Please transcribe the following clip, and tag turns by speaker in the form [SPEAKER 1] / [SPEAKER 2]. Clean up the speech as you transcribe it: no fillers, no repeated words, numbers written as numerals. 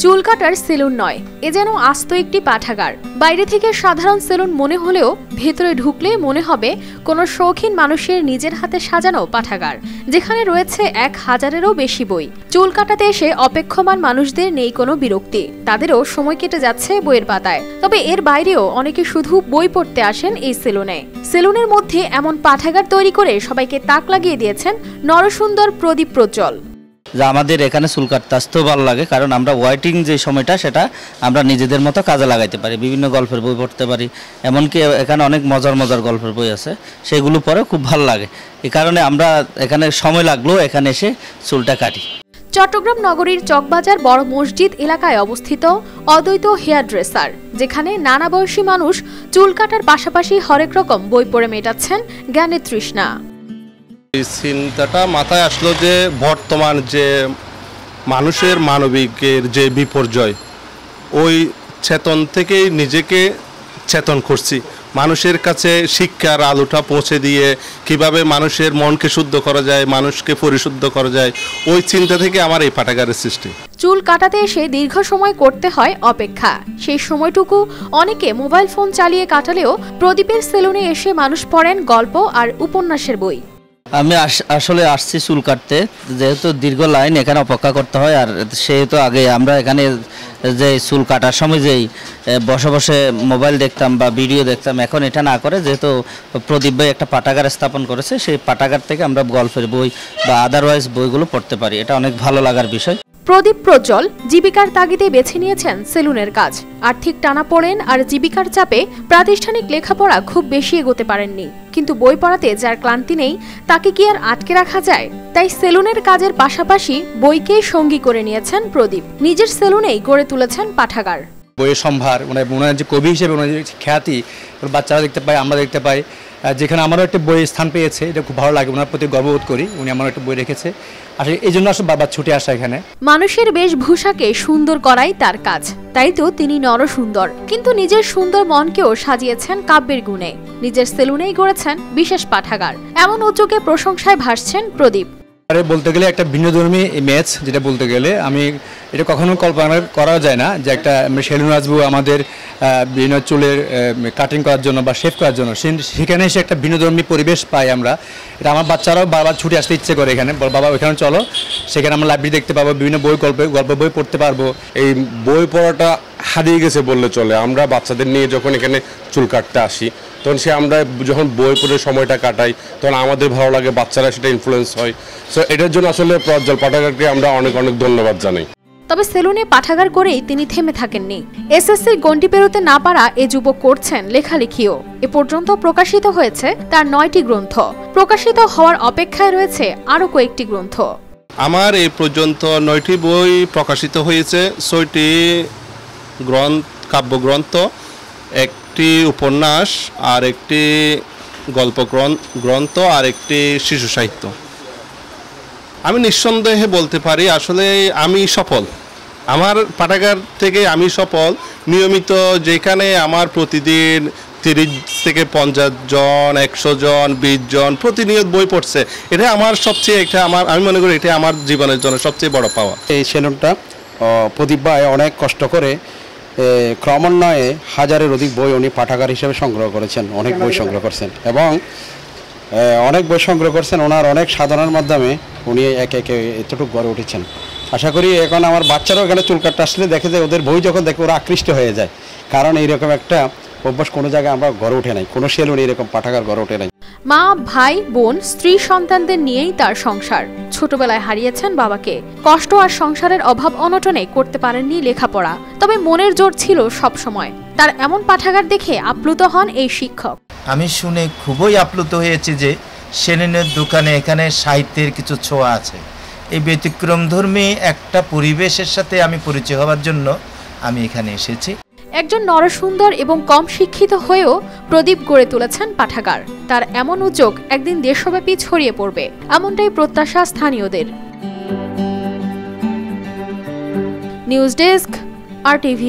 [SPEAKER 1] চুল কাটার সেলুন নয়, এ যেন আস্ত একটি পাঠাগার। বাইরে থেকে সাধারণ সেলুন মনে হলেও ভেতরে ঢুকলে মনে হবে কোনো শৌখিন মানুষের নিজের হাতে সাজানো পাঠাগার, যেখানে রয়েছে 1000-এরও বেশি বই। চুল কাটাতে এসে অপেক্ষমান মানুষদের নেই কোনো বিরক্তি, তাদেরও সময় কেটে যাচ্ছে বইয়ের পাতায়। তবে এর বাইরেও অনেকে শুধু বই পড়তে আসেন এই সেলুনে। সেলুনের মধ্যে এমন পাঠাগার তৈরি করে সবাইকে তাক লাগিয়ে দিয়েছেন নরসুন্দর প্রদীপ প্রজ্জ্বল।
[SPEAKER 2] আমাদের এখানে চুল কাটতে আসতেও ভালো লাগে, কারণ আমরা ওয়াইটিং যে সময়টা সেটা আমরা নিজেদের মতো কাজে লাগাইতে পারি। বিভিন্ন গল্পের বই পড়তে পারি, এমনকি এখানে অনেক মজার মজার গল্পের বই আছে, সেগুলো পড়ে খুব ভালো লাগে। এই কারণে আমরা এখানে সময় লাগলেও এখানে এসে চুলটা কাটি।
[SPEAKER 1] চট্টগ্রাম নগরীর চকবাজার বড় মসজিদ এলাকায় অবস্থিত অদ্বৈত হেয়ার ড্রেসার, যেখানে নানা বয়সী মানুষ চুল কাটার পাশাপাশি হরেক রকম বই পড়ে মেটাচ্ছেন জ্ঞানের তৃষ্ণা।
[SPEAKER 3] এই চিন্তাটা মাথায় আসলো যে বর্তমান যে মানুষের মানবিকের যে বিপর্যয়, ওই চেতন থেকেই নিজেকে চেতন করছি। মানুষের কাছে শিক্ষার আলোটা পৌঁছে দিয়ে কিভাবে মানুষের মনকে শুদ্ধ করা যায়, মানুষকে পরিশুদ্ধ করা যায়, ওই চিন্তা থেকে আমার এই পাঠাগারের সৃষ্টি।
[SPEAKER 1] চুল কাটাতে এসে দীর্ঘ সময় করতে হয় অপেক্ষা। সেই সময়টুকু অনেকে মোবাইল ফোন চালিয়ে কাটালেও প্রদীপের সেলুনে এসে মানুষ পড়েন গল্প আর উপন্যাসের বই।
[SPEAKER 2] আমি আসলে আসছি চুল কাটতে, যেহেতু দীর্ঘ লাইন এখানে অপেক্ষা করতে হয়, আর সেহেতু আগে আমরা এখানে যে চুল কাটার সময় যেই বসে বসে মোবাইল দেখতাম বা ভিডিও দেখতাম, এখন এটা না করে যেহেতু প্রদীপ ভাই একটা পাঠাগার স্থাপন করেছে, সেই পাঠাগার থেকে আমরা গল্পের বই বা আদারওয়াইজ বইগুলো পড়তে পারি। এটা অনেক ভালো লাগার বিষয়।
[SPEAKER 1] প্রদীপ প্রজ্জ্বল জীবিকার তাগিদে বেছে নিয়েছেন সেলুনের কাজ। আর্থিক টানাপোড়েন আর জীবিকার চাপে প্রাতিষ্ঠানিক লেখাপড়া খুব বেশি এগোতে পারেননি, কিন্তু বই পড়াতে যার ক্লান্তি নেই তাকে কি আর আটকে রাখা যায়? তাই সেলুনের কাজের পাশাপাশি বইকেই সঙ্গী করে নিয়েছেন প্রদীপ। নিজের সেলুনেই গড়ে তুলেছেন পাঠাগার।
[SPEAKER 4] বইয়ের সম্ভার, ওনার যে কবি হিসেবে ওনার যে খ্যাতি বাচ্চারা দেখতে পায়, আমরা দেখতে পাই। যেখানে আমারও একটা বই স্থান পেয়েছে, এটা খুব ভালো লাগে, ওনার প্রতি গর্ববোধ করি। উনি আমার একটা বই রেখেছে, আসলে এই জন্য আসলে বারবার ছুটে আসা এখানে।
[SPEAKER 1] মানুষের বেশভূষাকে সুন্দর করাই তার কাজ, তাই তো তিনি নরসুন্দর। কিন্তু নিজের সুন্দর মনকেও সাজিয়েছেন কাব্যের গুণে। নিজের সেলুনেই গড়েছেন বিশেষ পাঠাগার। এমন উদ্যোগে প্রশংসায় ভাসছেন প্রদীপ।
[SPEAKER 4] বলতে গেলে একটা ভিন্নধর্মী ম্যাচ, যেটা বলতে গেলে আমি এটা কখনো কল্পনা করা যায় না যে একটা সেলুন আসবো আমাদের বিভিন্ন চুলের কাটিং করার জন্য বা শেভ করার জন্য, সেখানে এসে একটা ভিন্নধর্মী পরিবেশ পাই আমরা। এটা আমার বাচ্চারাও বারবার ছুটে আসতে ইচ্ছে করে এখানে, বাবা ওইখানে চলো, সেখানে আমরা লাইব্রেরি দেখতে পাবো, বিভিন্ন বই গল্প বই পড়তে পারবো।
[SPEAKER 3] এই বই পড়াটা হারিয়ে গেছে বললে চলে। আমরা বাচ্চাদের নিয়ে যখন এখানে চুল কাটতে আসি, তখন আমরা যখন বই পড়ে সময়টা কাটাই, তখন আমাদের ভালো লাগে, বাচ্চারা সেটা ইনফ্লুয়েন্স হয়। সো এটার জন্য আসলে প্রজ্জ্বল পাঠাগারকে আমরা অনেক ধন্যবাদ জানাই।
[SPEAKER 1] তবে সেলুনে পাঠাগার করেই তিনি থেমে থাকেননি। এসএসসির গণ্ডি পেরোতে না পারা এ যুবক করছেন লেখালেখিও। এ পর্যন্ত প্রকাশিত হয়েছে তার 9টি গ্রন্থ। প্রকাশিত হওয়ার অপেক্ষায় রয়েছে আরও কয়েকটি গ্রন্থ।
[SPEAKER 3] আমার এই পর্যন্ত 9টি বই প্রকাশিত হয়েছে, 6টি কাব্যগ্রন্থ, একটি উপন্যাস, আর একটি গল্প গ্রন্থ, আর একটি শিশু সাহিত্য। আমি নিঃসন্দেহে বলতে পারি আসলে আমি সফল। আমার পাঠাগার থেকে আমি সফল। নিয়মিত যেখানে আমার প্রতিদিন 30 থেকে 50 জন, 100 জন, 20 জন প্রতিনিয়ত বই পড়ছে, এটা আমার সবচেয়ে আমি মনে করি এটা আমার জীবনের জন্য সবচেয়ে বড় পাওয়া।
[SPEAKER 5] এই সেলুনটা প্রদীপ ভাই অনেক কষ্ট করে ক্রমান্বয়ে 1000-এর অধিক বই উনি পাঠাগার হিসেবে সংগ্রহ করেছেন, অনেক বই সংগ্রহ করছেন এবং ওনার অনেক সাধনার মাধ্যমে উনি একে এতটুকু গড়ে উঠেছেন। আশা করি এখন আমার বাচ্চারাও এখানে চুল কাটতে আসলে দেখে যে ওদের বই যখন দেখে ওরা আকৃষ্ট হয়ে যায়, কারণ এইরকম একটা অভ্যাস কোনো জায়গায় আমরা গড়ে ওঠে নাই, কোনো সেলুনে এরকম পাঠাগার গড়ে ওঠে নাই।
[SPEAKER 1] মা, ভাই, বোন, স্ত্রী, সন্তানদের নিয়েই তার সংসার। ছোটবেলায় হারিয়েছেন বাবাকে। কষ্ট আর সংসারের অভাব অনটনে করতে পারেননি লেখাপড়া, তবে মনের জোর ছিল সব সময়। তার এমন পাঠাগার দেখে আপ্লুত হন এই শিক্ষক।
[SPEAKER 6] আমি শুনে খুবই আপ্লুত হয়েছি যে সেলুনের দোকানে এখানে সাহিত্যের কিছু ছোঁয়া আছে। এই ব্যতিক্রমধর্মী একটা পরিবেশের সাথে আমি পরিচয় হওয়ার জন্য আমি এখানে এসেছি।
[SPEAKER 1] একজন নরসুন্দর এবং কম শিক্ষিত হয়েও প্রদীপ গড়ে তুলেছেন পাঠাগার। তার এমন উদ্যোগ একদিন দেশব্যাপী ছড়িয়ে পড়বে, এমনটাই প্রত্যাশা স্থানীয়দের। News desk, RTV।